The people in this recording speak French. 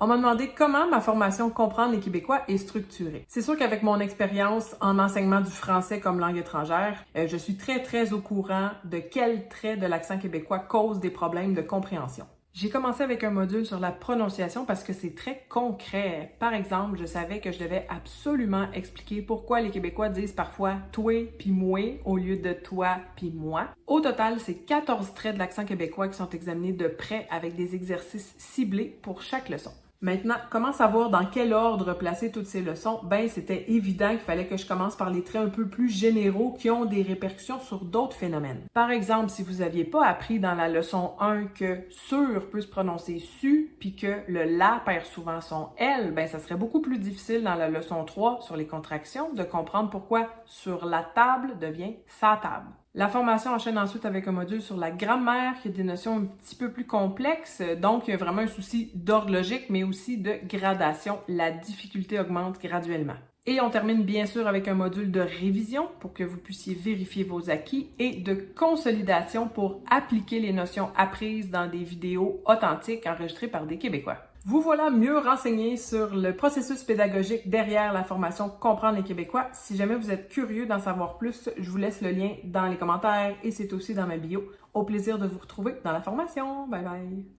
On m'a demandé comment ma formation Comprendre les Québécois est structurée. C'est sûr qu'avec mon expérience en enseignement du français comme langue étrangère, je suis très au courant de quels traits de l'accent québécois causent des problèmes de compréhension. J'ai commencé avec un module sur la prononciation parce que c'est très concret. Par exemple, je savais que je devais absolument expliquer pourquoi les Québécois disent parfois « toi » puis « moi » au lieu de « toi » puis « moi ». Au total, c'est 14 traits de l'accent québécois qui sont examinés de près avec des exercices ciblés pour chaque leçon. Maintenant, comment savoir dans quel ordre placer toutes ces leçons? C'était évident qu'il fallait que je commence par les traits un peu plus généraux qui ont des répercussions sur d'autres phénomènes. Par exemple, si vous n'aviez pas appris dans la leçon 1 que « sur » peut se prononcer « su » puis que le « la » perd souvent son « l », ça serait beaucoup plus difficile dans la leçon 3 sur les contractions de comprendre pourquoi « sur la table » devient « sa table ». La formation enchaîne ensuite avec un module sur la grammaire qui a des notions un petit peu plus complexes, donc il y a vraiment un souci d'ordre logique, mais aussi de gradation. La difficulté augmente graduellement. Et on termine bien sûr avec un module de révision pour que vous puissiez vérifier vos acquis et de consolidation pour appliquer les notions apprises dans des vidéos authentiques enregistrées par des Québécois. Vous voilà mieux renseigné sur le processus pédagogique derrière la formation Comprendre les Québécois. Si jamais vous êtes curieux d'en savoir plus, je vous laisse le lien dans les commentaires et c'est aussi dans ma bio. Au plaisir de vous retrouver dans la formation. Bye bye!